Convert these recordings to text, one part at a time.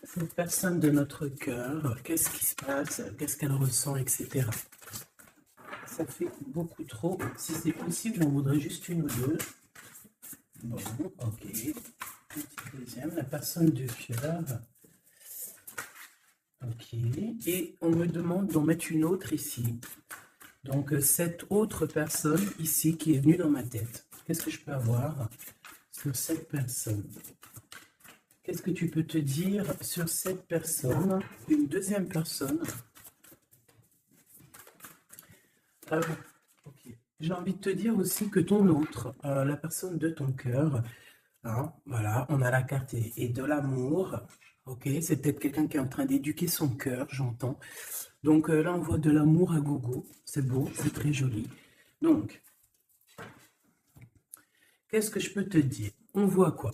Cette personne de notre cœur, qu'est-ce qui se passe, qu'est-ce qu'elle ressent, etc. Ça fait beaucoup trop. Si c'est possible, j'en voudrais juste une ou deux. Bon, ok. Petite deuxième, la personne de cœur. Ok. Et on me demande d'en mettre une autre ici. Donc, cette autre personne ici qui est venue dans ma tête. Qu'est-ce que je peux avoir sur cette personne? Qu'est-ce que tu peux te dire sur cette personne? Une deuxième personne. Ok. J'ai envie de te dire aussi que ton autre, la personne de ton cœur, hein, voilà, on a la carte et de l'amour. Ok, c'est peut-être quelqu'un qui est en train d'éduquer son cœur, j'entends. Donc là, on voit de l'amour à gogo. C'est beau, c'est très joli. Donc, qu'est-ce que je peux te dire? On voit quoi?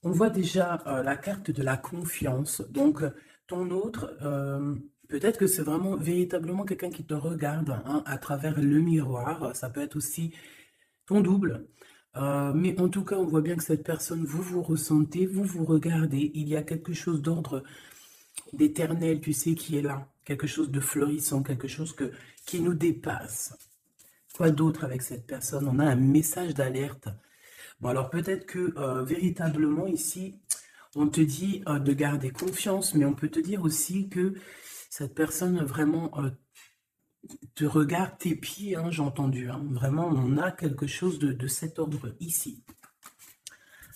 On voit déjà la carte de la confiance. Donc, ton autre, peut-être que c'est vraiment véritablement quelqu'un qui te regarde hein, à travers le miroir. Ça peut être aussi ton double. Mais en tout cas, on voit bien que cette personne, vous vous ressentez, vous vous regardez. Il y a quelque chose d'ordre d'éternel, tu sais, qui est là. Quelque chose de florissant, quelque chose qui nous dépasse. Quoi d'autre avec cette personne? On a un message d'alerte. Bon, alors peut-être que véritablement ici, on te dit de garder confiance, mais on peut te dire aussi que cette personne vraiment te regarde tes pieds, hein, j'ai entendu. Hein. Vraiment, on a quelque chose de cet ordre ici,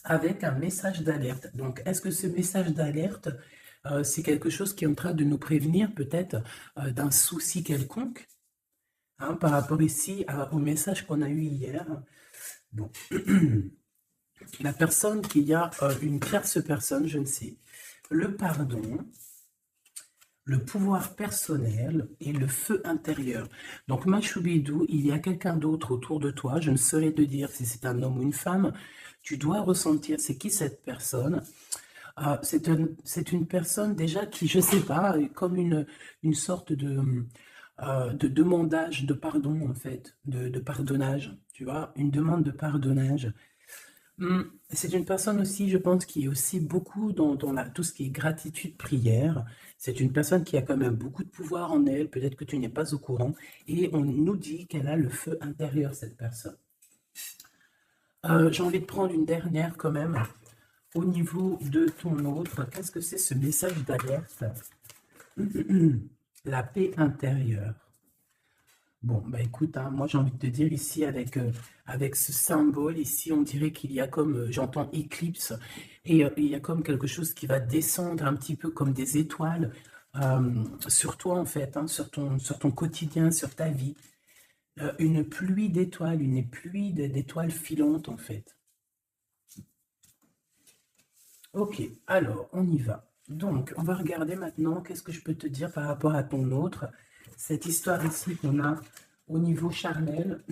avec un message d'alerte. Donc, est-ce que ce message d'alerte, c'est quelque chose qui est en train de nous prévenir peut-être d'un souci quelconque hein, par rapport ici au message qu'on a eu hier? Bon. La personne qui a une tierce personne, je ne sais, le pardon, le pouvoir personnel et le feu intérieur. Donc, Machoubidou, il y a quelqu'un d'autre autour de toi, je ne saurais te dire si c'est un homme ou une femme, tu dois ressentir c'est qui cette personne. C'est une personne déjà qui, je ne sais pas, comme une sorte de demandage de pardon, en fait, de pardonnage, tu vois, une demande de pardonnage. C'est une personne aussi, je pense, qui est aussi beaucoup dans tout ce qui est gratitude, prière. C'est une personne qui a quand même beaucoup de pouvoir en elle, peut-être que tu n'es pas au courant, et on nous dit qu'elle a le feu intérieur, cette personne. J'ai envie de prendre une dernière quand même, au niveau de ton autre. Qu'est-ce que c'est ce message d'alerte? La paix intérieure. Bon, bah écoute, hein, moi j'ai envie de te dire ici avec ce symbole, ici on dirait qu'il y a comme, j'entends éclipse, et il y a comme quelque chose qui va descendre un petit peu comme des étoiles sur toi en fait, hein, sur ton quotidien, sur ta vie. Une pluie d'étoiles, une pluie d'étoiles filantes en fait. Ok, alors on y va. Donc on va regarder maintenant, qu'est-ce que je peux te dire par rapport à ton autre. Cette histoire ici qu'on a au niveau charnel.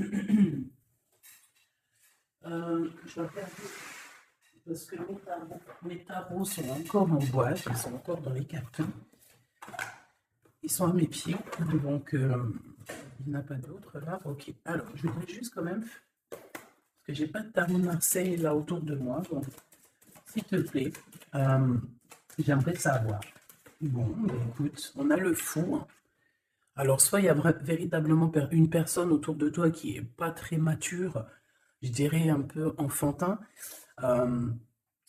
Je vais regarder parce que mes tarots sont encore en boîte, ils sont encore dans les cartons. Ils sont à mes pieds, donc il n'y en a pas d'autres là. Ok, alors je voudrais juste quand même, parce que j'ai pas de tarot de Marseille là autour de moi, donc s'il te plaît, j'aimerais savoir. Bon, ben, écoute, on a le fou. Hein. Alors, soit il y a véritablement une personne autour de toi qui est pas très mature, je dirais un peu enfantin, euh,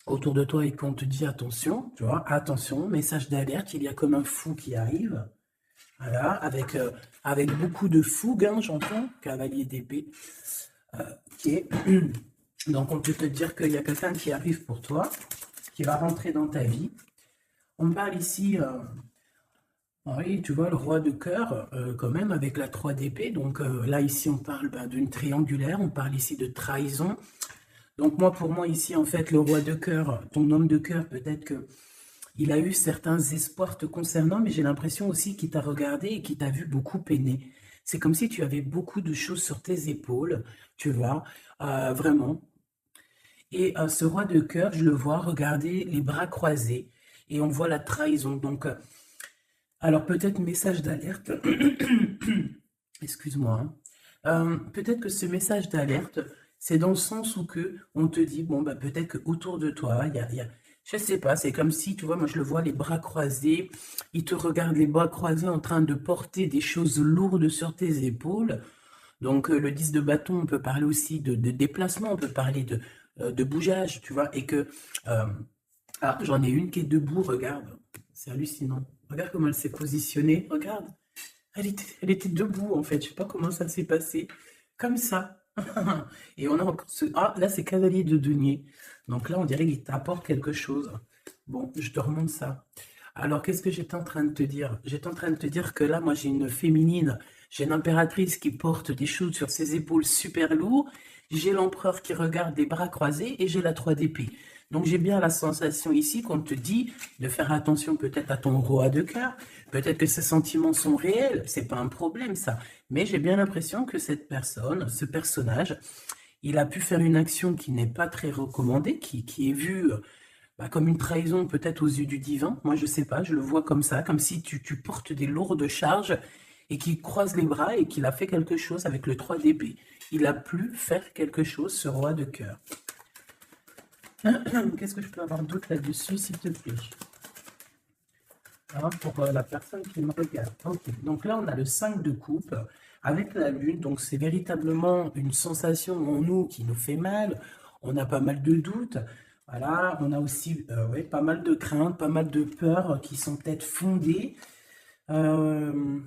autour de toi et qu'on te dit attention, tu vois, attention, message d'alerte, il y a comme un fou qui arrive, voilà, avec beaucoup de fougue, hein, j'entends, cavalier d'épée, qui est... Donc on peut te dire qu'il y a quelqu'un qui arrive pour toi, qui va rentrer dans ta vie. On parle ici, oui, tu vois, le roi de cœur, quand même, avec la 3 d'épée. Donc là, ici, on parle d'une triangulaire, on parle ici de trahison. Donc moi, pour moi, ici, en fait, le roi de cœur, ton homme de cœur, peut-être que il a eu certains espoirs te concernant, mais j'ai l'impression aussi qu'il t'a regardé et qu'il t'a vu beaucoup peiner. C'est comme si tu avais beaucoup de choses sur tes épaules, tu vois, vraiment. Et ce roi de cœur, je le vois regarder les bras croisés et on voit la trahison. Donc, alors peut-être message d'alerte, excuse-moi, hein. Peut-être que ce message d'alerte, c'est dans le sens où que on te dit, bon, bah, peut-être qu'autour de toi, Je sais pas, c'est comme si, tu vois, moi je le vois les bras croisés, il te regarde les bras croisés en train de porter des choses lourdes sur tes épaules. Donc le 10 de bâton, on peut parler aussi de déplacement, on peut parler de bougeage, tu vois, et que... euh, ah, j'en ai une qui est debout, regarde, c'est hallucinant. Regarde comment elle s'est positionnée, regarde. Elle était debout en fait, je sais pas comment ça s'est passé. Comme ça. Et on a encore ce... Ah, là c'est cavalier de denier. Donc là on dirait qu'il t'apporte quelque chose. Bon, je te remonte ça. Alors qu'est-ce que j'étais en train de te dire? J'étais en train de te dire que là moi j'ai une féminine, j'ai une impératrice qui porte des choses sur ses épaules super lourds, j'ai l'empereur qui regarde des bras croisés et j'ai la 3 d'épée. Donc j'ai bien la sensation ici qu'on te dit de faire attention peut-être à ton roi de cœur, peut-être que ces sentiments sont réels, c'est pas un problème ça, mais j'ai bien l'impression que cette personne, ce personnage, il a pu faire une action qui n'est pas très recommandée, qui est vue bah, comme une trahison peut-être aux yeux du divin. Moi je sais pas, je le vois comme ça, comme si tu portes des lourdes charges et qu'il croise les bras et qu'il a fait quelque chose avec le 3 d'épée. Il a pu faire quelque chose, ce roi de cœur. Qu'est-ce que je peux avoir d'autre là-dessus, s'il te plaît? Hein, pour la personne qui me regarde. Ok. Donc là, on a le 5 de coupe avec la lune. Donc c'est véritablement une sensation en nous qui nous fait mal. On a pas mal de doutes. Voilà, on a aussi ouais, pas mal de craintes, pas mal de peurs qui sont peut-être fondées. Euh,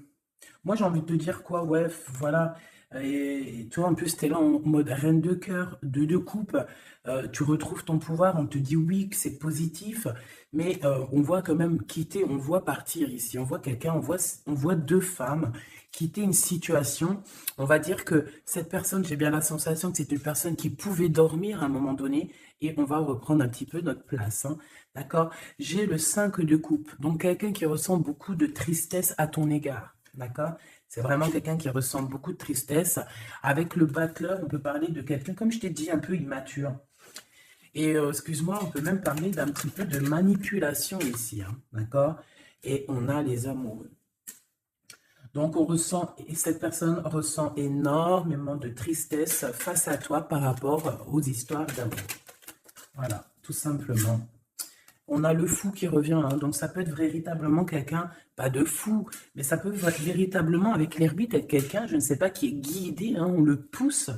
Moi, j'ai envie de te dire quoi, ouais, voilà. Et tu vois, en plus, tu es là en mode reine de cœur, de coupe. Tu retrouves ton pouvoir, on te dit oui, que c'est positif, mais on voit quand même quitter, on voit partir ici. On voit quelqu'un, on voit deux femmes quitter une situation. On va dire que cette personne, j'ai bien la sensation que c'est une personne qui pouvait dormir à un moment donné, et on va reprendre un petit peu notre place, hein. D'accord? J'ai le 5 de coupe, donc quelqu'un qui ressent beaucoup de tristesse à ton égard. D'accord? C'est vraiment quelqu'un qui ressent beaucoup de tristesse. Avec le battleur, on peut parler de quelqu'un, comme je t'ai dit, un peu immature. Et excuse-moi, on peut même parler d'un petit peu de manipulation ici. Hein, d'accord? Et on a les amoureux. Donc on ressent, et cette personne ressent énormément de tristesse face à toi par rapport aux histoires d'amour. Voilà, tout simplement. On a le fou qui revient, hein, donc ça peut être véritablement quelqu'un, pas de fou, mais ça peut être véritablement avec l'hermite être quelqu'un, je ne sais pas, qui est guidé, hein, on le pousse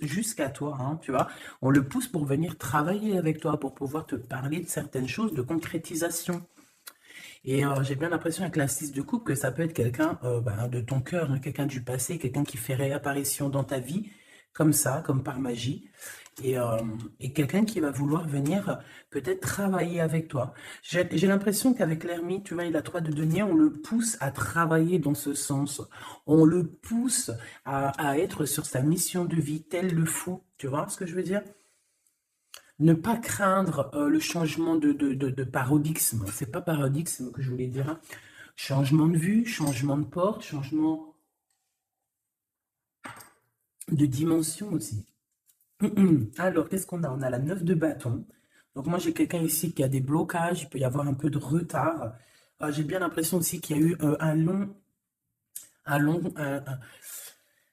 jusqu'à toi, hein, tu vois, on le pousse pour venir travailler avec toi, pour pouvoir te parler de certaines choses, de concrétisation. Et j'ai bien l'impression avec la 6 de coupe que ça peut être quelqu'un ben, de ton cœur, hein, quelqu'un du passé, quelqu'un qui fait réapparition dans ta vie, comme ça, comme par magie. Et, euh, et quelqu'un qui va vouloir venir peut-être travailler avec toi. J'ai l'impression qu'avec l'ermite, tu vois, il a 3 de denier, on le pousse à travailler dans ce sens. On le pousse à être sur sa mission de vie, tel le fou. Tu vois ce que je veux dire? Ne pas craindre le changement de paradigme. C'est pas paradigme que je voulais dire, hein. Changement de vue, changement de porte, changement de dimension aussi. Alors, qu'est-ce qu'on a? On a la 9 de bâton. Donc moi, j'ai quelqu'un ici qui a des blocages, il peut y avoir un peu de retard. J'ai bien l'impression aussi qu'il y a eu un long,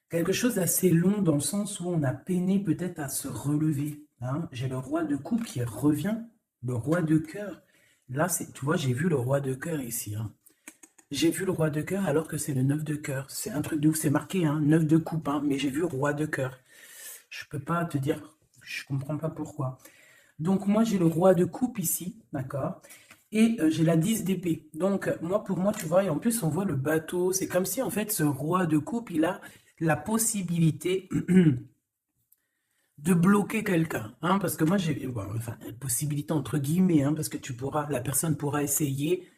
quelque chose d'assez long dans le sens où on a peiné peut-être à se relever, hein. J'ai le roi de coupe qui revient, le roi de cœur. Là, tu vois, j'ai vu le roi de cœur ici, hein. J'ai vu le roi de cœur alors que c'est le 9 de cœur. C'est un truc de ouf, c'est marqué, hein, 9 de coupe, hein, mais j'ai vu roi de cœur. Je peux pas te dire, je comprends pas pourquoi. Donc moi j'ai le roi de coupe ici, d'accord? Et j'ai la 10 d'épée. Donc moi pour moi tu vois, et en plus on voit le bateau, c'est comme si en fait ce roi de coupe il a la possibilité de bloquer quelqu'un, hein, parce que moi j'ai, bon, enfin possibilité entre guillemets, hein, parce que la personne pourra essayer.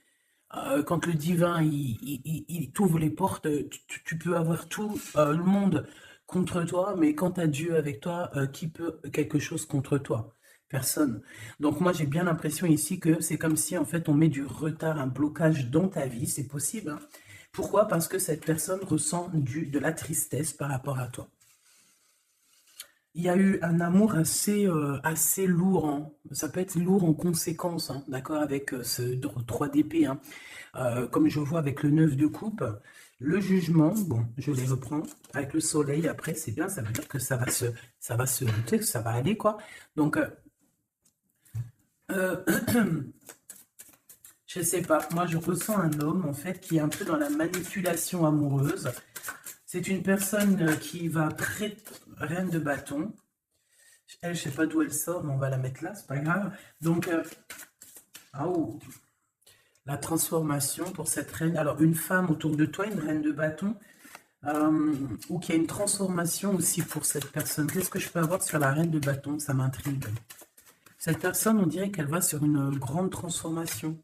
Quand le divin il t'ouvre les portes, tu peux avoir tout le monde contre toi, mais quand tu as Dieu avec toi, qui peut quelque chose contre toi? Personne. Donc moi j'ai bien l'impression ici que c'est comme si en fait on met du retard, un blocage dans ta vie, c'est possible, hein. Pourquoi? Parce que cette personne ressent de la tristesse par rapport à toi. Il y a eu un amour assez lourd, hein. Ça peut être lourd en conséquence, hein, d'accord, avec ce 3 d'épée, hein. Comme je vois avec le 9 de coupe, le jugement, bon, je les reprends, avec le soleil, après, c'est bien, ça veut dire que tu sais, que ça va aller, quoi. Donc, Euh, je sais pas, moi je ressens un homme en fait qui est un peu dans la manipulation amoureuse. C'est une personne qui va très reine de bâton. Elle, je sais pas d'où elle sort, mais on va la mettre là, c'est pas grave. Donc, ah, oh, la transformation pour cette reine. Alors, une femme autour de toi, une reine de bâton, ou qu'il y a une transformation aussi pour cette personne. Qu'est-ce que je peux avoir sur la reine de bâton? Ça m'intrigue. Cette personne, on dirait qu'elle va sur une grande transformation.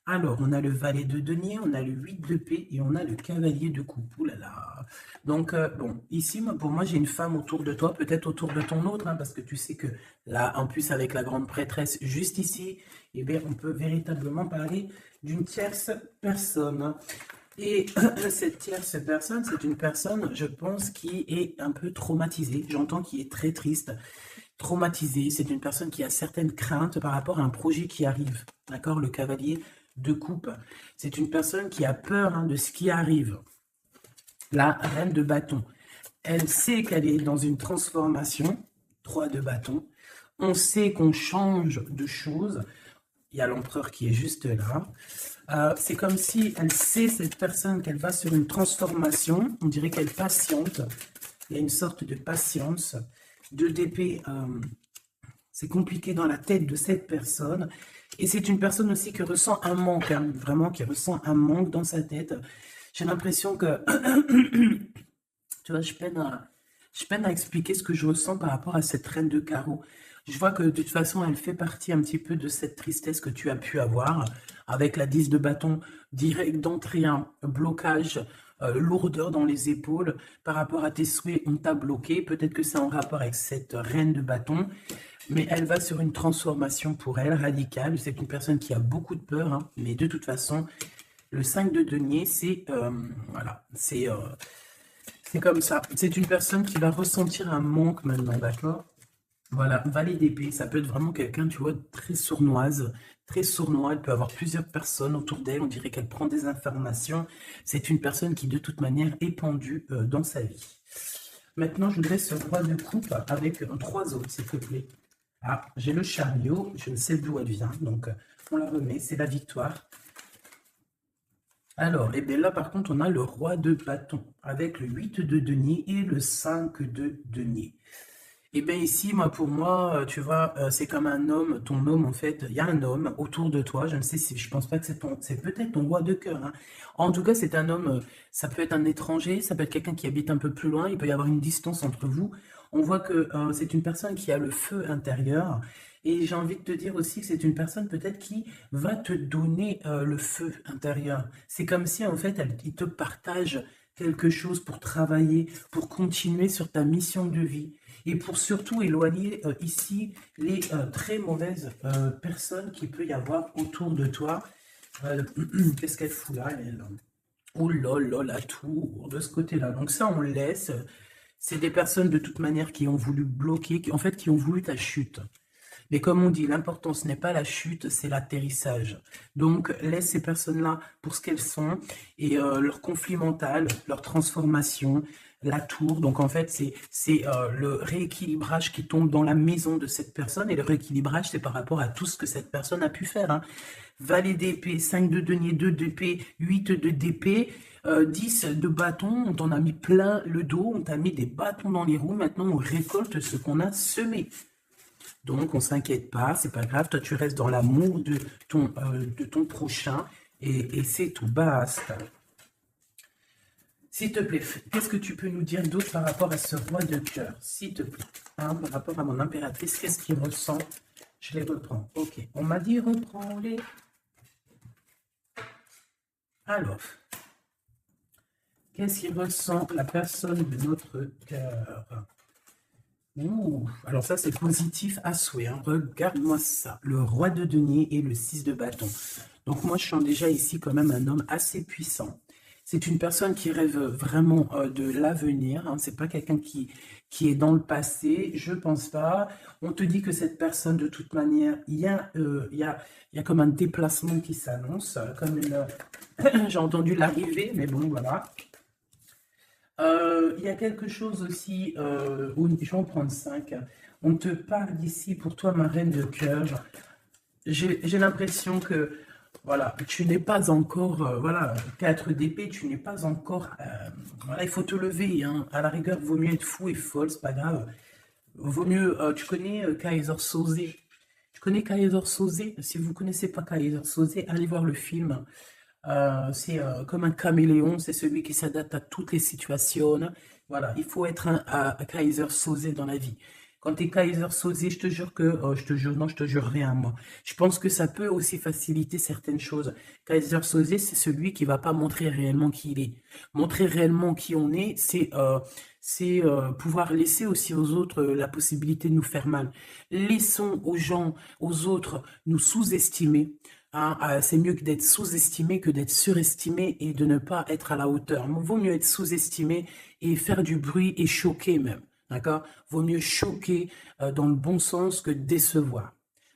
Alors, on a le valet de denier, on a le 8 de paix et on a le cavalier de coupe. Ouh là là. Donc, bon, ici, pour moi, j'ai une femme autour de toi, peut-être autour de ton autre, hein, parce que tu sais que là, en plus, avec la grande prêtresse juste ici, eh bien, on peut véritablement parler d'une tierce personne. Et cette tierce personne, c'est une personne, je pense, qui est un peu traumatisée. J'entends qui est très triste, traumatisée. C'est une personne qui a certaines craintes par rapport à un projet qui arrive. D'accord? Le cavalier de coupe. C'est une personne qui a peur, hein, de ce qui arrive. La reine de bâton. Elle sait qu'elle est dans une transformation. 3 de bâton. On sait qu'on change de choses. Il y a l'empereur qui est juste là. C'est comme si elle sait, cette personne, qu'elle va sur une transformation. On dirait qu'elle patiente. Il y a une sorte de patience. 2 d'épée, c'est compliqué dans la tête de cette personne. Et c'est une personne aussi qui ressent un manque, hein, vraiment qui ressent un manque dans sa tête. J'ai l'impression que, tu vois, je peine à expliquer ce que je ressens par rapport à cette reine de carreau. Je vois que de toute façon, elle fait partie un petit peu de cette tristesse que tu as pu avoir avec la 10 de bâton, direct d'entrée, un blocage, lourdeur dans les épaules. Par rapport à tes souhaits, on t'a bloqué. Peut-être que c'est en rapport avec cette reine de bâton, mais elle va sur une transformation pour elle, radicale. C'est une personne qui a beaucoup de peur, hein, mais de toute façon, le 5 de denier, c'est voilà, c'est comme ça. C'est une personne qui va ressentir un manque maintenant, d'accord? Voilà, valet d'épée, ça peut être vraiment quelqu'un, tu vois, très sournoise, très sournois. Elle peut avoir plusieurs personnes autour d'elle. On dirait qu'elle prend des informations. C'est une personne qui, de toute manière, est pendue dans sa vie. Maintenant, je voudrais ce roi de coupe avec 3 autres, s'il te plaît. Ah, j'ai le chariot, je ne sais d'où elle vient, donc on la remet, c'est la victoire. Alors, et bien là, par contre, on a le roi de bâton, avec le 8 de denier et le 5 de denier. Et bien ici, moi, pour moi, tu vois, c'est comme un homme, ton homme, en fait, il y a un homme autour de toi, je ne sais si, je pense pas que c'est peut-être ton roi de cœur, hein. En tout cas, c'est un homme, ça peut être un étranger, ça peut être quelqu'un qui habite un peu plus loin, il peut y avoir une distance entre vous. On voit que c'est une personne qui a le feu intérieur, et j'ai envie de te dire aussi que c'est une personne peut-être qui va te donner le feu intérieur. C'est comme si, en fait, il te partage quelque chose pour travailler, pour continuer sur ta mission de vie et pour surtout éloigner ici les très mauvaises personnes qu'il peut y avoir autour de toi. Qu'est-ce qu'elle fout là, elle? Oh là là, la tour, de ce côté-là. Donc ça, on laisse. C'est des personnes de toute manière qui ont voulu bloquer, en fait, qui ont voulu ta chute. Mais comme on dit, l'important, ce n'est pas la chute, c'est l'atterrissage. Donc, laisse ces personnes-là pour ce qu'elles sont et leur conflit mental, leur transformation, la tour. Donc, en fait, c'est le rééquilibrage qui tombe dans la maison de cette personne. Et le rééquilibrage, c'est par rapport à tout ce que cette personne a pu faire, hein. Valet d'épée, 5 de denier, 2 d'épée, 8 de d'épée, 10 de bâton. On t'en a mis plein le dos, on t'a mis des bâtons dans les roues. Maintenant, on récolte ce qu'on a semé. Donc, on ne s'inquiète pas, c'est pas grave. Toi, tu restes dans l'amour de ton prochain et c'est tout, basta. S'il te plaît, qu'est-ce que tu peux nous dire d'autre par rapport à ce roi de cœur? S'il te plaît, hein, par rapport à mon impératrice, qu'est-ce qu'il ressent? Je les reprends. Ok, on m'a dit reprends-les. Alors, qu'est-ce qu'il ressent la personne de notre cœur? Ouh, alors ça c'est positif à souhait, hein. Regarde-moi ça, le roi de denier et le 6 de bâton. Donc moi je sens déjà ici quand même un homme assez puissant. C'est une personne qui rêve vraiment de l'avenir, hein. C'est pas quelqu'un qui est dans le passé, je pense pas. On te dit que cette personne de toute manière, il y a comme un déplacement qui s'annonce, comme une... J'ai entendu l'arrivée, mais bon voilà. Il y a quelque chose aussi, où je vais en prendre 5. On te parle ici, pour toi, ma reine de cœur. j'ai l'impression que, voilà, tu n'es pas encore, voilà, 4 d'épée, tu n'es pas encore, voilà, il faut te lever, hein. À la rigueur, vaut mieux être fou et folle, c'est pas grave. Vaut mieux, tu connais Kaiser Soze. Tu connais Kaiser Soze? Si vous ne connaissez pas Kaiser Soze, allez voir le film. C'est comme un caméléon, c'est celui qui s'adapte à toutes les situations. Voilà, il faut être un Kaiser Soze dans la vie. Quand tu es Kaiser Soze, je te jure que, je te jure, non, je te jure rien, moi. Je pense que ça peut aussi faciliter certaines choses. Kaiser Soze, c'est celui qui va pas montrer réellement qui il est. Montrer réellement qui on est, c'est pouvoir laisser aussi aux autres la possibilité de nous faire mal. Laissons aux gens, aux autres, nous sous-estimer. Hein, c'est mieux que d'être sous-estimé que d'être surestimé et de ne pas être à la hauteur. Vaut mieux être sous-estimé et faire du bruit et choquer même. D'accord? Vaut mieux choquer dans le bon sens que décevoir.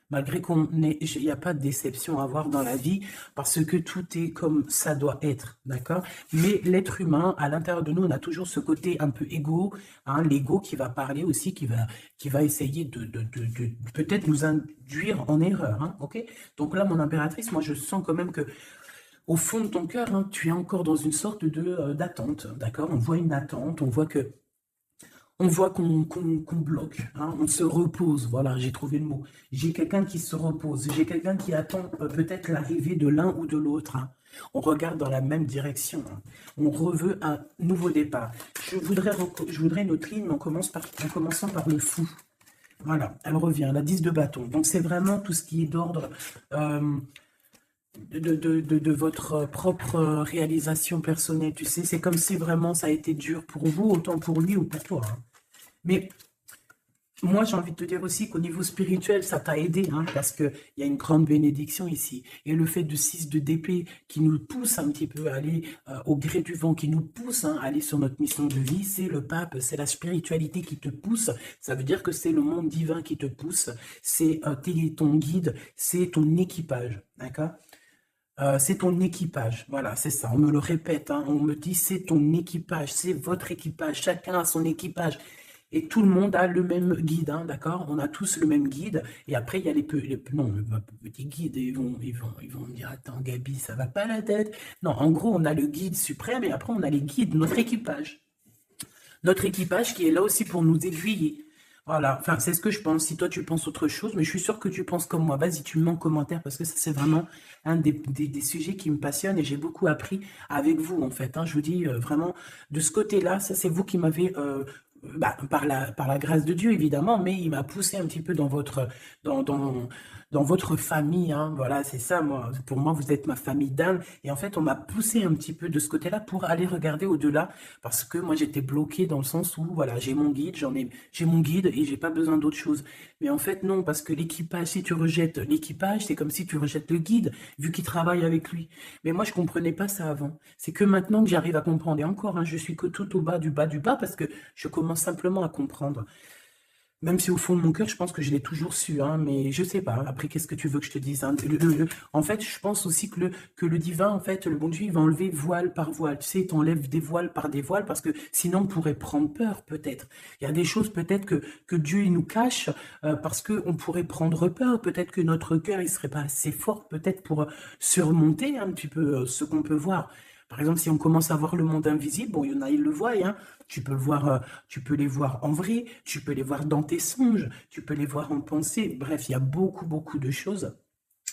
Malgré il n'y a pas de déception à avoir dans la vie, parce que tout est comme ça doit être, d'accord? Mais l'être humain, à l'intérieur de nous, on a toujours ce côté un peu égo, hein, l'ego qui va parler aussi, qui va essayer de peut-être nous induire en erreur, hein, ok? Donc là, mon impératrice, moi, je sens quand même que au fond de ton cœur, hein, tu es encore dans une sorte d'attente, d'accord? On voit une attente, on voit qu'on bloque, hein, on se repose, voilà, j'ai trouvé le mot. J'ai quelqu'un qui se repose, j'ai quelqu'un qui attend peut-être l'arrivée de l'un ou de l'autre, hein. On regarde dans la même direction, hein. On reveut un nouveau départ. Je voudrais une autre ligne, mais en commençant par le fou. Voilà, elle revient, la 10 de bâton. Donc c'est vraiment tout ce qui est d'ordre de votre propre réalisation personnelle, tu sais. C'est comme si vraiment ça a été dur pour vous, autant pour lui ou pour toi, hein. Mais moi, j'ai envie de te dire aussi qu'au niveau spirituel, ça t'a aidé, hein, parce qu'il y a une grande bénédiction ici. Et le fait de 6 de d'épée qui nous pousse un petit peu à aller au gré du vent, qui nous pousse, hein, à aller sur notre mission de vie, c'est le pape, c'est la spiritualité qui te pousse. Ça veut dire que c'est le monde divin qui te pousse, c'est ton guide, c'est ton équipage, d'accord? C'est ton équipage, voilà, c'est ça, on me le répète, hein, on me dit c'est ton équipage, c'est votre équipage, chacun a son équipage. Et tout le monde a le même guide, hein, d'accord? On a tous le même guide. Et après, il y a non, les petits guides, ils vont me dire, attends, Gabi, ça va pas la tête. Non, en gros, on a le guide suprême et après, on a les guides, notre équipage. Notre équipage qui est là aussi pour nous aiguiller. Voilà, enfin, c'est ce que je pense. Si toi, tu penses autre chose, mais je suis sûr que tu penses comme moi. Vas-y, tu me mets en commentaire parce que ça, c'est vraiment un des sujets qui me passionne et j'ai beaucoup appris avec vous, en fait, hein. Je vous dis vraiment, de ce côté-là, ça, c'est vous qui m'avez par la grâce de Dieu, évidemment, mais il m'a poussé un petit peu dans, dans, dans votre famille, hein. Voilà, c'est ça, moi. Pour moi, vous êtes ma famille d'âme. Et en fait, on m'a poussé un petit peu de ce côté-là pour aller regarder au-delà, parce que moi, j'étais bloqué dans le sens où, voilà, j'ai mon guide, j'ai mon guide et j'ai pas besoin d'autre chose. Mais en fait, non, parce que l'équipage, si tu rejettes l'équipage, c'est comme si tu rejettes le guide, vu qu'il travaille avec lui. Mais moi, je comprenais pas ça avant. C'est que maintenant que j'arrive à comprendre, et encore, hein, je suis que tout au bas du bas, parce que je commence simplement à comprendre. Même si au fond de mon cœur, je pense que je l'ai toujours su, hein, mais je sais pas. Après, qu'est-ce que tu veux que je te dise, hein? En fait, je pense aussi que le divin, en fait, le bon Dieu, il va enlever voile par voile. Tu sais, il t'enlève des voiles par des voiles, parce que sinon, on pourrait prendre peur, peut-être. Il y a des choses, peut-être, que Dieu, il nous cache, parce qu'on pourrait prendre peur. Peut-être que notre cœur, il serait pas assez fort, peut-être, pour surmonter un petit peu ce qu'on peut voir. Par exemple, si on commence à voir le monde invisible, bon, il y en a, ils le voient, hein. Tu peux le voir, tu peux les voir en vrai, tu peux les voir dans tes songes, tu peux les voir en pensée. Bref, il y a beaucoup, beaucoup de choses.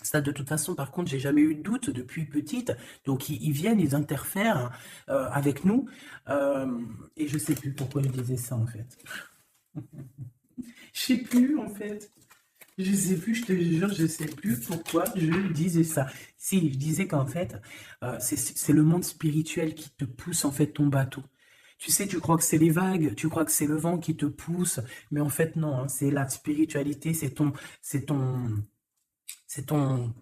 Ça, de toute façon, par contre, j'ai jamais eu de doute depuis petite. Donc, ils viennent, ils interfèrent avec nous. Euh, et je sais plus pourquoi je disais ça, en fait. Je sais plus, en fait. Je sais plus, je te jure, je sais plus pourquoi je disais ça. Si, je disais qu'en fait, c'est le monde spirituel qui te pousse en fait ton bateau. Tu sais, tu crois que c'est les vagues, tu crois que c'est le vent qui te pousse, mais en fait non, hein, c'est la spiritualité, c'est ton, c'est ton, c'est ton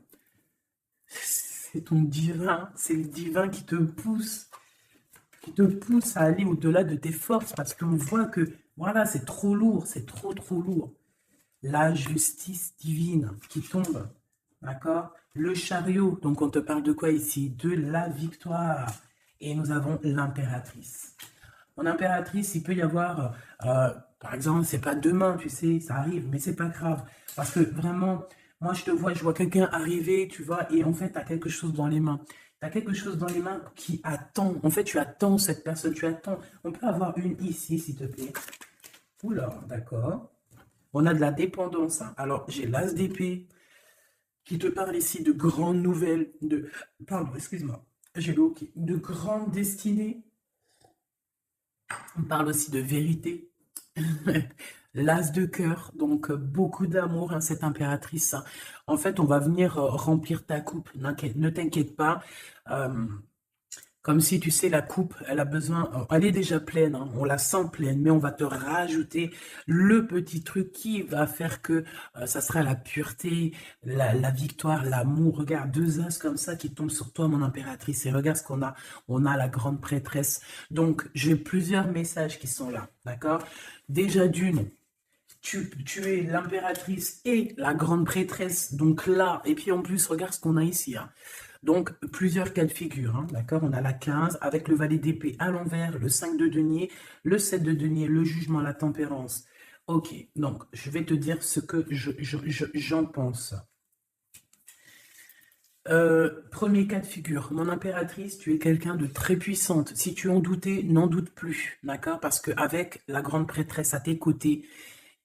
divin, c'est le divin qui te pousse à aller au-delà de tes forces, parce qu'on voit que, voilà, c'est trop lourd, c'est trop, trop lourd. La justice divine qui tombe, d'accord? Le chariot, donc on te parle de quoi ici? De la victoire. Et nous avons l'impératrice. Mon impératrice, il peut y avoir, par exemple, c'est pas demain, tu sais, ça arrive, mais c'est pas grave. Parce que vraiment, Moi, je vois quelqu'un arriver, tu vois, et en fait, tu as quelque chose dans les mains. Tu as quelque chose dans les mains qui attend. En fait, tu attends cette personne, tu attends. On peut avoir une ici, s'il te plaît. Oula, d'accord. On a de la dépendance, hein. Alors, j'ai l'as d'épée qui te parle ici de grandes nouvelles, de... Pardon, excuse-moi. J'ai le hockey. De grandes destinées. On parle aussi de vérité. L'as de cœur, donc beaucoup d'amour, hein, cette impératrice, hein. En fait, on va venir remplir ta coupe. Ne t'inquiète pas. Euh, Comme si, tu sais, la coupe, elle a besoin, elle est déjà pleine, hein, on la sent pleine, mais on va te rajouter le petit truc qui va faire que ça sera la pureté, la victoire, l'amour. Regarde, deux as comme ça qui tombent sur toi, mon impératrice, et regarde ce qu'on a. On a la grande prêtresse. Donc, j'ai plusieurs messages qui sont là, d'accord? Déjà d'une, tu es l'impératrice et la grande prêtresse, donc là, et puis en plus, regarde ce qu'on a ici, hein. Donc, plusieurs cas de figure, hein, d'accord? On a la 15 avec le valet d'épée à l'envers, le 5 de denier, le 7 de denier, le jugement, la tempérance. Ok, donc je vais te dire ce que j'en pense. Premier cas de figure, mon impératrice, tu es quelqu'un de très puissante. Si tu en doutais, n'en doute plus, d'accord? Parce qu'avec la grande prêtresse à tes côtés,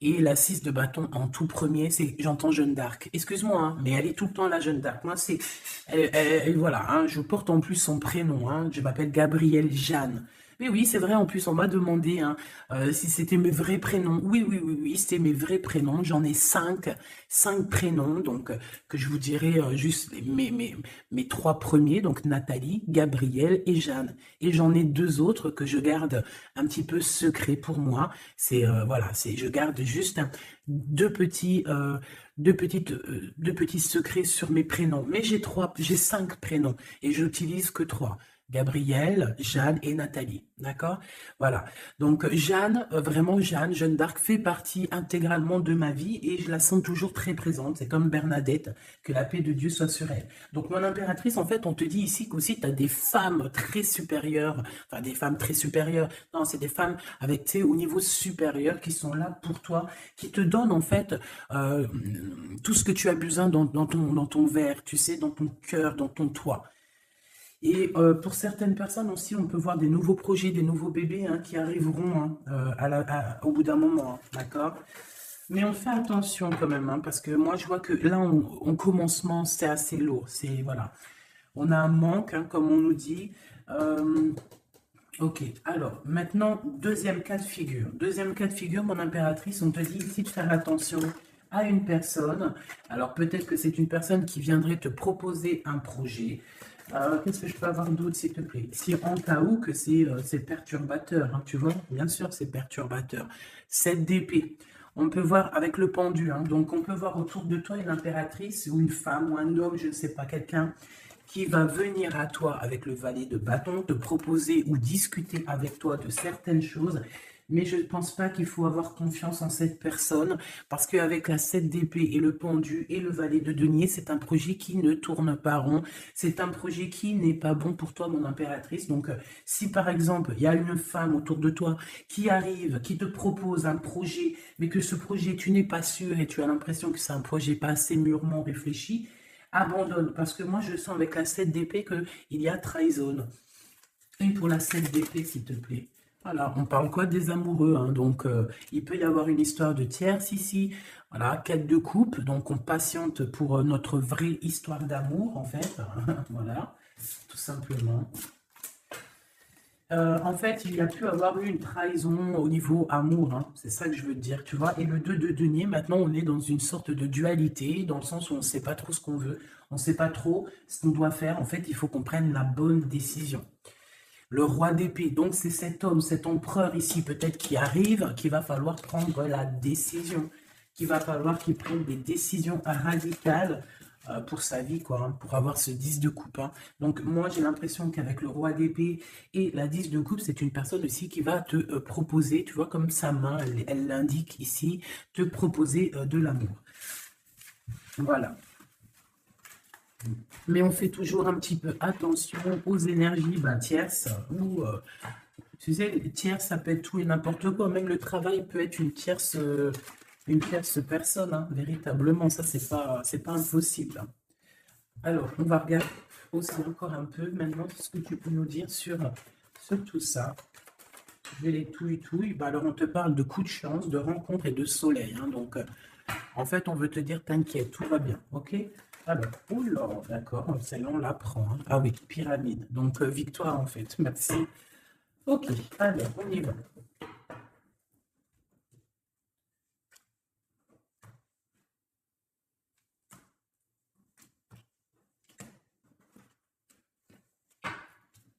et la 6 de bâton en tout premier, c'est, j'entends Jeanne d'Arc. Excuse-moi, hein, mais elle est tout le temps la Jeanne d'Arc. Moi, c'est, voilà, hein, je porte en plus son prénom, hein, je m'appelle Gabrielle Jeanne. Mais oui, c'est vrai, en plus, on m'a demandé, hein, si c'était mes vrais prénoms. Oui, oui, oui, oui, c'était mes vrais prénoms. J'en ai cinq prénoms, donc, que je vous dirai juste mes trois premiers, donc Nathalie, Gabrielle et Jeanne. Et j'en ai deux autres que je garde un petit peu secret pour moi. C'est voilà, c'est je garde juste deux petits secrets sur mes prénoms. Mais j'ai cinq prénoms et j'utilise que trois. Gabrielle, Jeanne et Nathalie, d'accord? Voilà. Donc Jeanne, vraiment Jeanne, Jeanne d'Arc fait partie intégralement de ma vie et je la sens toujours très présente. C'est comme Bernadette, que la paix de Dieu soit sur elle. Donc mon impératrice, en fait, on te dit ici qu'aussi tu as des femmes très supérieures, enfin des femmes très supérieures. Non, c'est des femmes avec, tu sais, au niveau supérieur qui sont là pour toi, qui te donnent en fait euh, tout ce que tu as besoin dans ton verre, tu sais, dans ton cœur, dans ton toit. Et pour certaines personnes aussi, on peut voir des nouveaux projets, des nouveaux bébés, hein, qui arriveront, hein, au bout d'un moment, hein, d'accord? Mais on fait attention quand même, hein, parce que moi je vois que là, en commencement, c'est assez lourd. C'est, voilà. On a un manque, hein, comme on nous dit. Euh, Ok, alors maintenant, deuxième cas de figure. Deuxième cas de figure, mon impératrice, on te dit ici de faire attention à une personne. Alors peut-être que c'est une personne qui viendrait te proposer un projet. Qu'est-ce que je peux avoir d'autre, s'il te plaît? Si en cas où que c'est perturbateur, hein, tu vois, bien sûr, c'est perturbateur. 7 d'épée. On peut voir avec le pendu, hein, donc on peut voir autour de toi une impératrice ou une femme ou un homme, je ne sais pas, quelqu'un qui va venir à toi avec le valet de bâton, te proposer ou discuter avec toi de certaines choses. Mais je ne pense pas qu'il faut avoir confiance en cette personne parce qu'avec la 7 d'épée et le pendu et le valet de denier, c'est un projet qui ne tourne pas rond. C'est un projet qui n'est pas bon pour toi, mon impératrice. Donc, si par exemple, il y a une femme autour de toi qui arrive, qui te propose un projet, mais que ce projet, tu n'es pas sûr et tu as l'impression que c'est un projet pas assez mûrement réfléchi, abandonne, parce que moi je sens avec la 7 d'épée qu'il y a trahison. Et pour la 7 d'épée, s'il te plaît. Voilà, on parle quoi des amoureux, hein, donc il peut y avoir une histoire de tierce ici. Voilà, 4 de coupe, donc on patiente pour notre vraie histoire d'amour, en fait. Voilà, tout simplement. En fait, il y a pu avoir eu une trahison au niveau amour, hein. C'est ça que je veux te dire, tu vois. Et le 2 de denier, maintenant, on est dans une sorte de dualité, dans le sens où on ne sait pas trop ce qu'on veut, on ne sait pas trop ce qu'on doit faire. En fait, il faut qu'on prenne la bonne décision. Le roi d'épée, donc c'est cet homme, cet empereur ici, peut-être qui arrive, qu'il va falloir prendre la décision, qu'il va falloir qu'il prenne des décisions radicales pour sa vie, quoi, hein, pour avoir ce 10 de coupe, hein. Donc moi j'ai l'impression qu'avec le roi d'épée et la 10 de coupe, c'est une personne aussi qui va te proposer, tu vois, comme sa main, elle l'indique ici, te proposer de l'amour. Voilà. Mais on fait toujours un petit peu attention aux énergies tierces ou tu sais, tierce, ça peut être tout et n'importe quoi. Même le travail peut être une tierce. une tierce personne, hein, véritablement, ça, c'est pas impossible. Hein. Alors, on va regarder aussi encore un peu maintenant ce que tu peux nous dire sur tout ça. Je vais les touille. Bah, alors, on te parle de coups de chance, de rencontres et de soleil. Hein, donc, en fait, on veut te dire, t'inquiète, tout va bien, ok? Alors, oula, d'accord, celle-là, on la prend. Hein. Ah oui, pyramide. Donc, victoire, en fait. Merci. Ok, alors, on y va.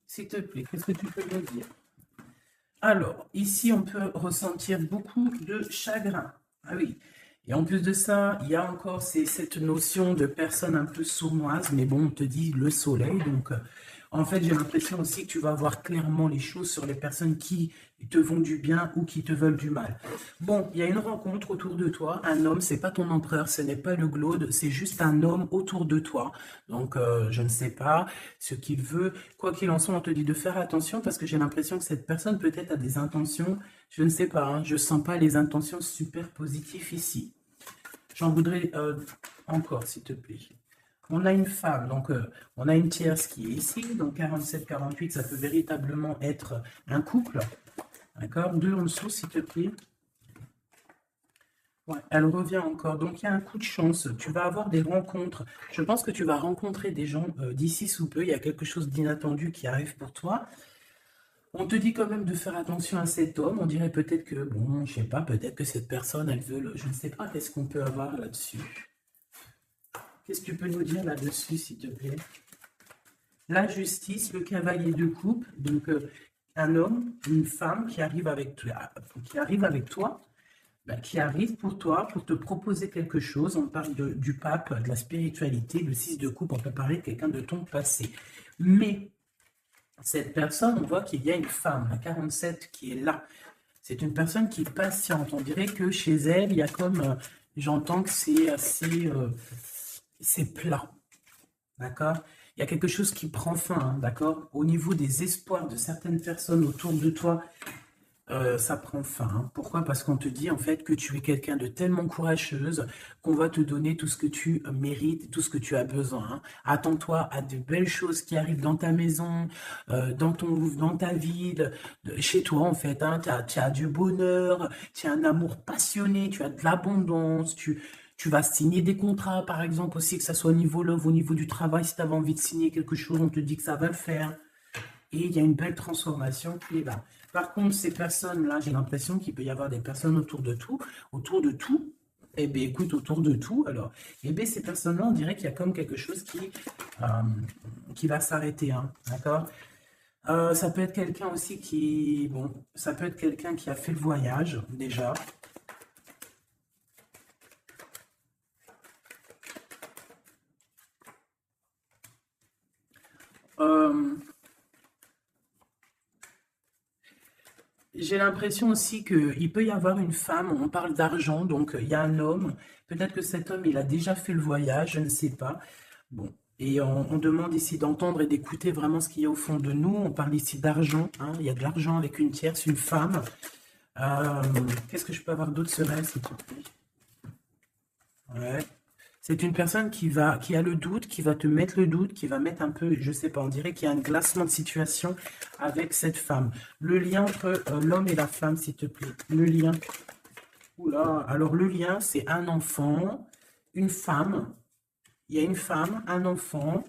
S'il te plaît, qu'est-ce que tu peux me dire? Alors, ici, on peut ressentir beaucoup de chagrin. Ah oui. Et en plus de ça, il y a encore cette notion de personne un peu sournoise, mais bon, on te dit le soleil. Donc, en fait, j'ai l'impression aussi que tu vas voir clairement les choses sur les personnes qui te vont du bien ou qui te veulent du mal. Bon, il y a une rencontre autour de toi. Un homme, c'est pas ton empereur, ce n'est pas le glaude, c'est juste un homme autour de toi. Donc, je ne sais pas ce qu'il veut. Quoi qu'il en soit, on te dit de faire attention parce que j'ai l'impression que cette personne peut-être a des intentions, je ne sais pas, hein, je sens pas les intentions super positives ici. J'en voudrais encore, s'il te plaît. On a une femme, donc on a une tierce qui est ici, donc 47-48, ça peut véritablement être un couple. D'accord? 2 en dessous, s'il te plaît. Ouais, elle revient encore. Donc, il y a un coup de chance. Tu vas avoir des rencontres. Je pense que tu vas rencontrer des gens d'ici sous peu. Il y a quelque chose d'inattendu qui arrive pour toi. On te dit quand même de faire attention à cet homme. On dirait peut-être que, bon, je sais pas, peut-être que cette personne, elle veut je ne sais pas, qu'est-ce qu'on peut avoir là-dessus. Qu'est-ce que tu peux nous dire là-dessus, s'il te plaît? La justice, le cavalier de coupe, donc un homme, une femme qui arrive avec toi, qui arrive pour toi, pour te proposer quelque chose. On parle du pape, de la spiritualité, le 6 de coupe, on peut parler de quelqu'un de ton passé. Mais cette personne, on voit qu'il y a une femme, la 47, qui est là. C'est une personne qui patiente. On dirait que chez elle, il y a comme, j'entends que c'est assez, c'est plat. D'accord? Il y a quelque chose qui prend fin, hein, d'accord? Au niveau des espoirs de certaines personnes autour de toi, ça prend fin. Hein. Pourquoi? Parce qu'on te dit en fait que tu es quelqu'un de tellement courageuse qu'on va te donner tout ce que tu mérites, tout ce que tu as besoin. Hein. Attends-toi à de belles choses qui arrivent dans ta maison, dans ta ville, chez toi en fait. Hein. Tu as du bonheur, tu as un amour passionné, tu as de l'abondance, tu vas signer des contrats par exemple aussi, que ce soit au niveau love, au niveau du travail. Si tu avais envie de signer quelque chose, on te dit que ça va le faire. Et il y a une belle transformation qui est là. Par contre, ces personnes-là, j'ai l'impression qu'il peut y avoir des personnes autour de tout. Autour de tout, eh bien, écoute, autour de tout, alors, eh bien, ces personnes-là, on dirait qu'il y a comme quelque chose qui va s'arrêter, hein, d'accord? Ça peut être quelqu'un aussi bon, ça peut être quelqu'un qui a fait le voyage, déjà. Euh, J'ai l'impression aussi qu'il peut y avoir une femme, on parle d'argent, donc il y a un homme, peut-être que cet homme, il a déjà fait le voyage, je ne sais pas. Bon, et on demande ici d'entendre et d'écouter vraiment ce qu'il y a au fond de nous. On parle ici d'argent, hein, il y a de l'argent avec une tierce, une femme. Euh, Qu'est-ce que je peux avoir d'autre sur elle, s'il te plaît? Ouais. C'est une personne qui a le doute, qui va te mettre le doute, qui va mettre un peu, je sais pas, on dirait qu'il y a un glacement de situation avec cette femme. Le lien entre l'homme et la femme, s'il te plaît. Le lien. Oula, alors le lien, c'est un enfant, une femme. Il y a une femme, un enfant,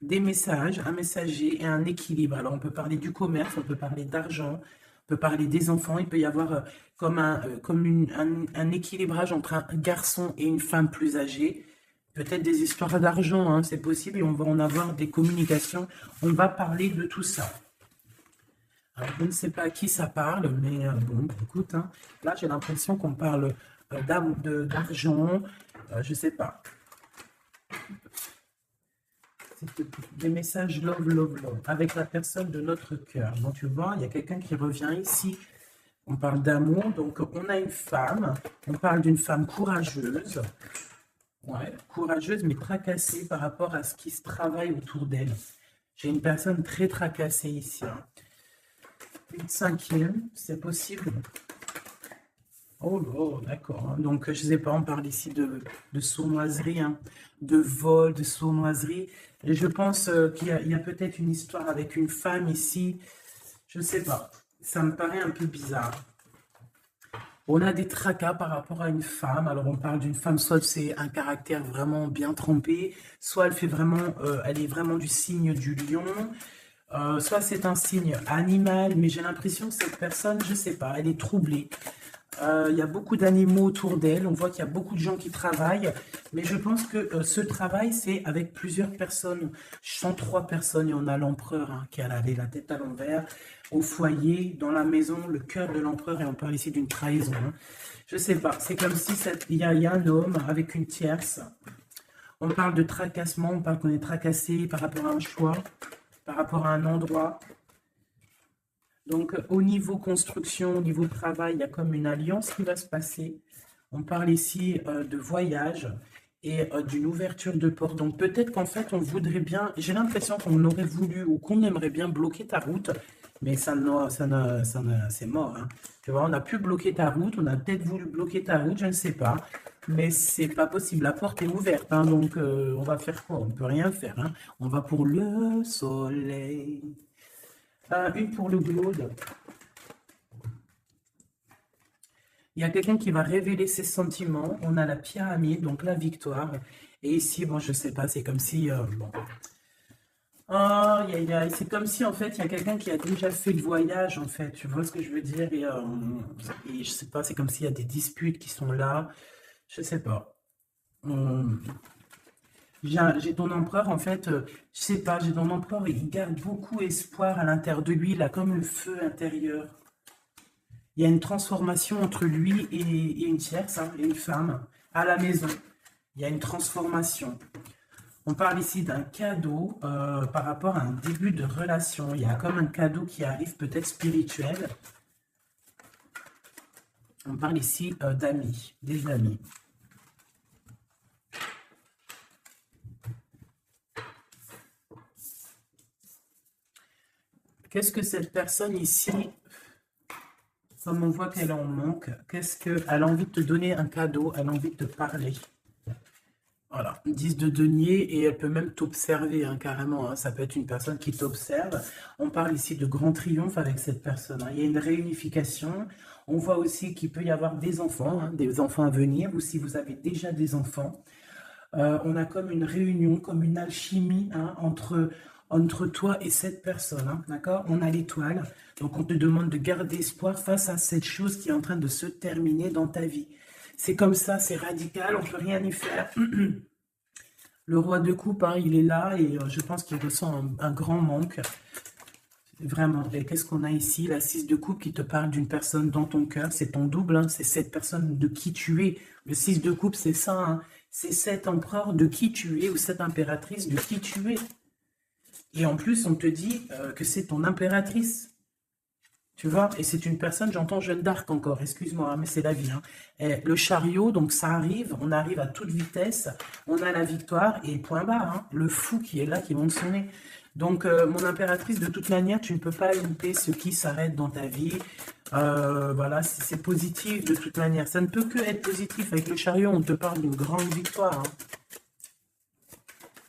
des messages, un messager et un équilibre. Alors on peut parler du commerce, on peut parler d'argent, on peut parler des enfants. Il peut y avoir un équilibrage entre un garçon et une femme plus âgée. Peut-être des histoires d'argent, hein, c'est possible, et on va en avoir des communications. On va parler de tout ça. Alors, je ne sais pas à qui ça parle, mais bon, bah, écoute, hein, là j'ai l'impression qu'on parle d'argent, je ne sais pas. C'est des messages love, love, love, avec la personne de notre cœur. Donc tu vois, il y a quelqu'un qui revient ici. On parle d'amour, donc on a une femme, on parle d'une femme courageuse, ouais, courageuse mais tracassée par rapport à ce qui se travaille autour d'elle. J'ai une personne très tracassée ici. Hein. Une cinquième, c'est possible. Oh là, d'accord, hein. Donc, je sais pas, on parle ici de sournoiserie, hein, de vol, de sournoiserie. Et je pense il y a peut-être une histoire avec une femme ici. Je sais pas. Ça me paraît un peu bizarre. On a des tracas par rapport à une femme. Alors, on parle d'une femme, soit c'est un caractère vraiment bien trempé, soit elle est vraiment du signe du lion, soit c'est un signe animal, mais j'ai l'impression que cette personne, je sais pas, elle est troublée. Il y a beaucoup d'animaux autour d'elle, on voit qu'il y a beaucoup de gens qui travaillent, mais je pense que ce travail, c'est avec plusieurs personnes. Je sens trois personnes et on a l'empereur hein, qui a la tête à l'envers, au foyer, dans la maison, le cœur de l'empereur, et on parle ici d'une trahison, hein. Je sais pas, c'est comme si il y a un homme avec une tierce. On parle de tracassement, on parle qu'on est tracassé par rapport à un choix, par rapport à un endroit. Donc, au niveau construction, au niveau travail, il y a comme une alliance qui va se passer. On parle ici de voyage et d'une ouverture de porte. Donc, peut-être qu'en fait, on voudrait bien, j'ai l'impression qu'on aurait voulu ou qu'on aimerait bien bloquer ta route, mais c'est mort, hein. Tu vois, on a pu bloquer ta route, on a peut-être voulu bloquer ta route, je ne sais pas, mais c'est pas possible. La porte est ouverte, hein, donc on va faire quoi? On ne peut rien faire, hein. On va pour le soleil. Une pour le Claude. Il y a quelqu'un qui va révéler ses sentiments. On a la pyramide, donc la victoire. Et ici, bon, je sais pas, c'est comme si... bon. Aïe, aïe, aïe. C'est comme si, en fait, il y a quelqu'un qui a déjà fait le voyage, en fait. Tu vois ce que je veux dire? Et je sais pas, c'est comme s'il y a des disputes qui sont là. Je sais pas. Euh, j'ai ton empereur, en fait, je sais pas, j'ai ton empereur, il garde beaucoup espoir à l'intérieur de lui, il a comme le feu intérieur. Il y a une transformation entre lui et une tierce, hein, et une femme, à la maison. Il y a une transformation. On parle ici d'un cadeau par rapport à un début de relation. Il y a comme un cadeau qui arrive, peut-être spirituel. On parle ici d'amis, des amis. Qu'est-ce que cette personne ici, comme on voit qu'elle en manque, qu'est-ce qu'elle a envie de te donner un cadeau, elle a envie de te parler. Voilà, 10 de denier et elle peut même t'observer hein, carrément, hein. Ça peut être une personne qui t'observe. On parle ici de grand triomphe avec cette personne, hein. Il y a une réunification. On voit aussi qu'il peut y avoir hein, des enfants à venir ou si vous avez déjà des enfants. On a comme une réunion, comme une alchimie hein, entre toi et cette personne, hein, d'accord? On a l'étoile, donc on te demande de garder espoir face à cette chose qui est en train de se terminer dans ta vie. C'est comme ça, c'est radical, on ne peut rien y faire. Le roi de coupe, hein, il est là et je pense qu'il ressent un grand manque. Vraiment. Et qu'est-ce qu'on a ici? La 6 de coupe qui te parle d'une personne dans ton cœur. C'est ton double, hein, c'est cette personne de qui tu es. Le 6 de coupe, c'est ça. Hein, c'est cet empereur de qui tu es ou cette impératrice de qui tu es. Et en plus, on te dit que c'est ton impératrice. Tu vois, et c'est une personne, j'entends Jeanne d'Arc encore, excuse-moi, hein, mais c'est la vie. Hein. Et le chariot, donc ça arrive, on arrive à toute vitesse, on a la victoire, et point barre, hein, le fou qui est là, qui monte son nez. Donc, mon impératrice, de toute manière, tu ne peux pas louper ce qui s'arrête dans ta vie. Voilà, c'est positif de toute manière. Ça ne peut que être positif. Avec le chariot, on te parle d'une grande victoire. Hein.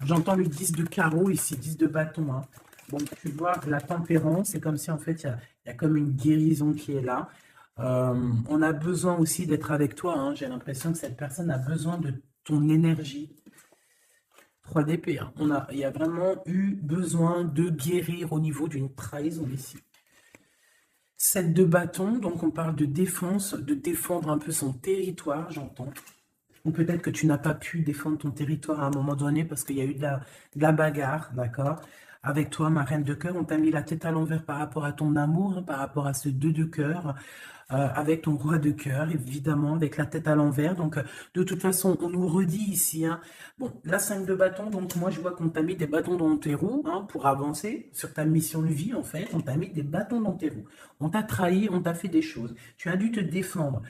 J'entends le 10 de carreau ici, 10 de bâton. Hein. Bon, tu vois, la tempérance, c'est comme si en fait, il y a comme une guérison qui est là. On a besoin aussi d'être avec toi. Hein. J'ai l'impression que cette personne a besoin de ton énergie. 3 d'épée. Hein. Il y a vraiment eu besoin de guérir au niveau d'une trahison ici. 7 de bâton, donc on parle de défense, de défendre un peu son territoire, j'entends. Ou peut-être que tu n'as pas pu défendre ton territoire à un moment donné parce qu'il y a eu de la bagarre, d'accord? Avec toi, ma reine de cœur, on t'a mis la tête à l'envers par rapport à ton amour, hein, par rapport à ce 2 de cœur, avec ton roi de cœur, évidemment, avec la tête à l'envers. Donc, de toute façon, on nous redit ici, hein, bon, la 5 de bâton, donc moi, je vois qu'on t'a mis des bâtons dans tes roues, hein, pour avancer sur ta mission de vie, en fait. On t'a mis des bâtons dans tes roues. On t'a trahi, on t'a fait des choses. Tu as dû te défendre.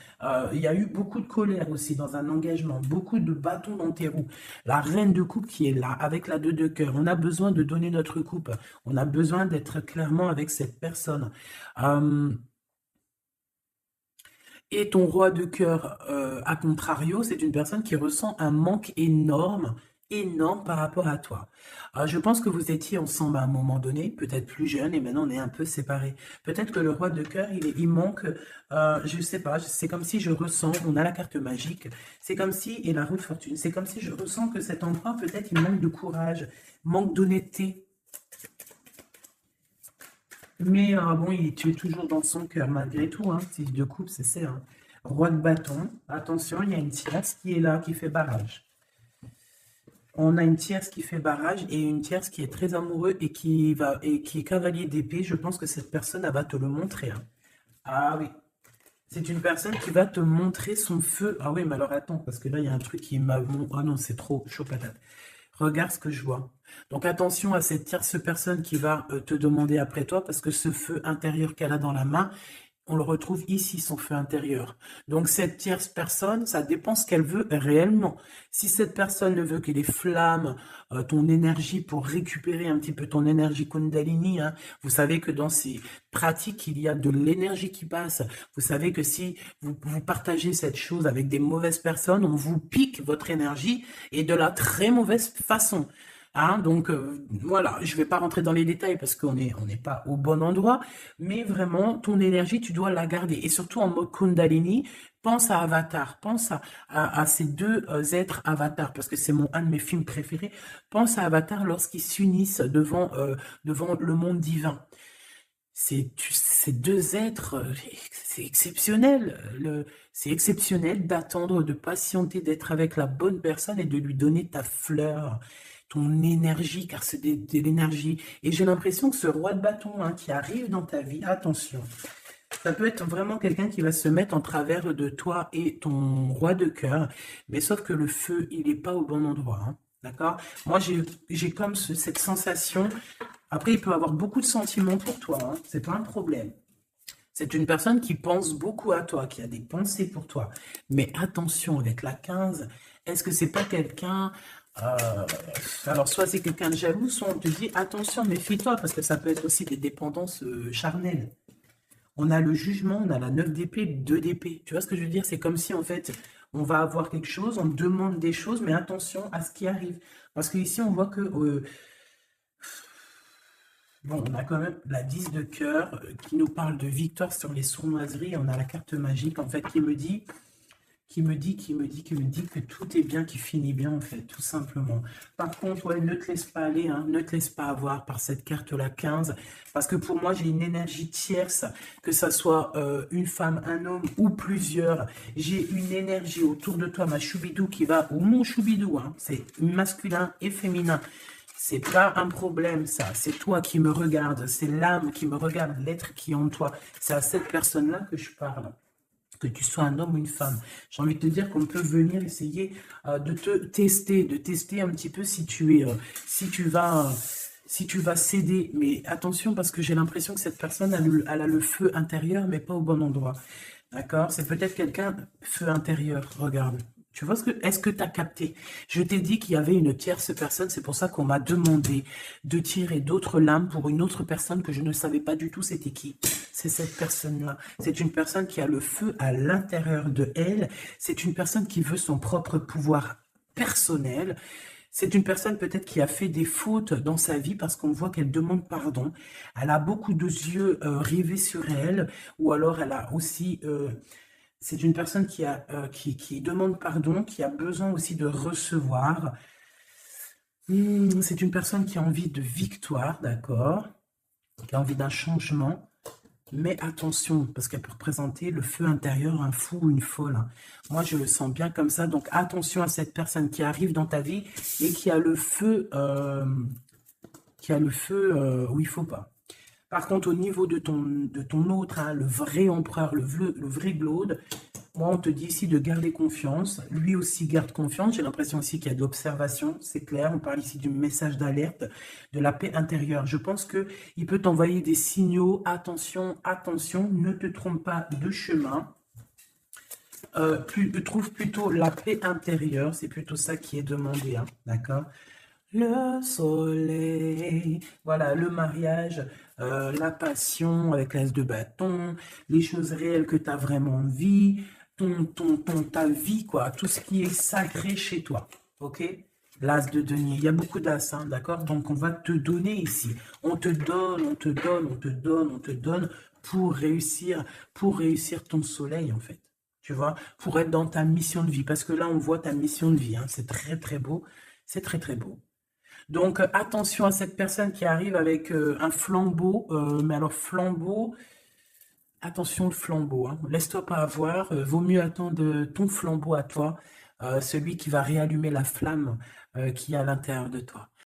Il y a eu beaucoup de colère aussi dans un engagement, beaucoup de bâtons dans tes roues. La reine de coupe qui est là, avec la 2 de cœur. On a besoin de donner notre coupe. On a besoin d'être clairement avec cette personne. Et ton roi de cœur, à contrario, c'est une personne qui ressent un manque énorme, énorme par rapport à toi. Je pense que vous étiez ensemble à un moment donné, peut-être plus jeune, et maintenant on est un peu séparés. Peut-être que le roi de cœur, il manque, je sais pas, c'est comme si je ressens, on a la carte magique, c'est comme si, et la roue de fortune, c'est comme si je ressens que cet endroit, peut-être, il manque de courage, manque d'honnêteté. Mais bon, tu es toujours dans son cœur, malgré tout, hein. Si de coupe, c'est ça, hein. Roi de bâton, attention, il y a une tierce qui est là, qui fait barrage. On a une tierce qui fait barrage et une tierce qui est très amoureux et qui est cavalier d'épée. Je pense que cette personne, elle va te le montrer, hein. Ah oui, c'est une personne qui va te montrer son feu. Ah oui, mais alors attends, parce que là, il y a un truc qui m'a... Ah non, c'est trop chaud patate. Regarde ce que je vois. Donc attention à cette tierce personne qui va te demander après toi, parce que ce feu intérieur qu'elle a dans la main, on le retrouve ici, son feu intérieur. Donc cette tierce personne, ça dépend ce qu'elle veut réellement. Si cette personne ne veut que les flammes, ton énergie pour récupérer un petit peu ton énergie Kundalini, hein, vous savez que dans ces pratiques, il y a de l'énergie qui passe. Vous savez que si vous partagez cette chose avec des mauvaises personnes, on vous pique votre énergie et de la très mauvaise façon. Hein, donc voilà, je ne vais pas rentrer dans les détails parce qu'on n'est pas au bon endroit, mais vraiment, ton énergie, tu dois la garder. Et surtout en mode Kundalini, pense à Avatar, pense à ces deux êtres Avatar, parce que c'est un de mes films préférés. Pense à Avatar lorsqu'ils s'unissent devant le monde divin. Ces deux êtres, c'est exceptionnel. C'est exceptionnel d'attendre, de patienter, d'être avec la bonne personne et de lui donner ta fleur, ton énergie, car c'est de l'énergie. Et j'ai l'impression que ce roi de bâton, hein, qui arrive dans ta vie, attention, ça peut être vraiment quelqu'un qui va se mettre en travers de toi et ton roi de cœur, mais sauf que le feu, il n'est pas au bon endroit, hein. D'accord? Moi, j'ai comme cette sensation. Après, il peut avoir beaucoup de sentiments pour toi, hein, c'est pas un problème. C'est une personne qui pense beaucoup à toi, qui a des pensées pour toi. Mais attention, avec la 15, est-ce que c'est pas quelqu'un... alors, soit c'est quelqu'un de jaloux, soit on te dit, attention, méfie-toi, parce que ça peut être aussi des dépendances charnelles. On a le jugement, on a la 9 d'épée, 2 d'épée. Tu vois ce que je veux dire? C'est comme si, en fait, on va avoir quelque chose, on demande des choses, mais attention à ce qui arrive. Parce qu'ici, on voit que... bon, on a quand même la 10 de cœur qui nous parle de victoire sur les sournoiseries. On a la carte magique, en fait, qui me dit que tout est bien, qui finit bien, en fait, tout simplement. Par contre, ouais, ne te laisse pas aller, hein, ne te laisse pas avoir par cette carte-là 15, parce que pour moi, j'ai une énergie tierce, que ça soit une femme, un homme ou plusieurs. J'ai une énergie autour de toi, ma choubidou qui va, ou mon choubidou, hein, c'est masculin et féminin. C'est pas un problème, ça. C'est toi qui me regardes, c'est l'âme qui me regarde, l'être qui est en toi. C'est à cette personne-là que je parle. Que tu sois un homme ou une femme. J'ai envie de te dire qu'on peut venir essayer de te tester, de tester un petit peu si tu es, si tu vas céder. Mais attention, parce que j'ai l'impression que cette personne, elle a le feu intérieur, mais pas au bon endroit. D'accord? C'est peut-être quelqu'un, feu intérieur, regarde. Tu vois est-ce que tu as capté? Je t'ai dit qu'il y avait une tierce personne, c'est pour ça qu'on m'a demandé de tirer d'autres lames pour une autre personne que je ne savais pas du tout c'était qui. C'est cette personne-là. C'est une personne qui a le feu à l'intérieur de elle. C'est une personne qui veut son propre pouvoir personnel. C'est une personne peut-être qui a fait des fautes dans sa vie parce qu'on voit qu'elle demande pardon. Elle a beaucoup de yeux rivés sur elle, ou alors elle a aussi... c'est une personne qui demande pardon, qui a besoin aussi de recevoir. C'est une personne qui a envie de victoire, d'accord? Qui a envie d'un changement. Mais attention, parce qu'elle peut représenter le feu intérieur, un fou ou une folle, hein. Moi, je le sens bien comme ça. Donc, attention à cette personne qui arrive dans ta vie et qui a le feu, où il faut pas. Par contre, au niveau de ton autre, hein, le vrai empereur, le vrai Glaude, moi, on te dit ici de garder confiance. Lui aussi garde confiance. J'ai l'impression aussi qu'il y a de l'observation. C'est clair, on parle ici du message d'alerte, de la paix intérieure. Je pense qu'il peut t'envoyer des signaux. Attention, attention, ne te trompe pas de chemin. Trouve plutôt la paix intérieure. C'est plutôt ça qui est demandé, hein, d'accord? le soleil. Voilà, le mariage, la passion avec l'as de bâton, les choses réelles que tu as vraiment envie, ta vie, quoi, tout ce qui est sacré chez toi. Ok? L'as de denier. Il y a beaucoup d'as, hein, d'accord? Donc, on va te donner ici. On te donne, on te donne, on te donne, on te donne pour réussir ton soleil, en fait. Tu vois? Pour être dans ta mission de vie. Parce que là, on voit ta mission de vie, hein. C'est très, très beau. C'est très, très beau. Donc, attention à cette personne qui arrive avec un flambeau. Mais alors, flambeau, attention le flambeau, hein. Laisse-toi pas avoir. Vaut mieux attendre ton flambeau à toi, celui qui va réallumer la flamme qui est à l'intérieur de toi.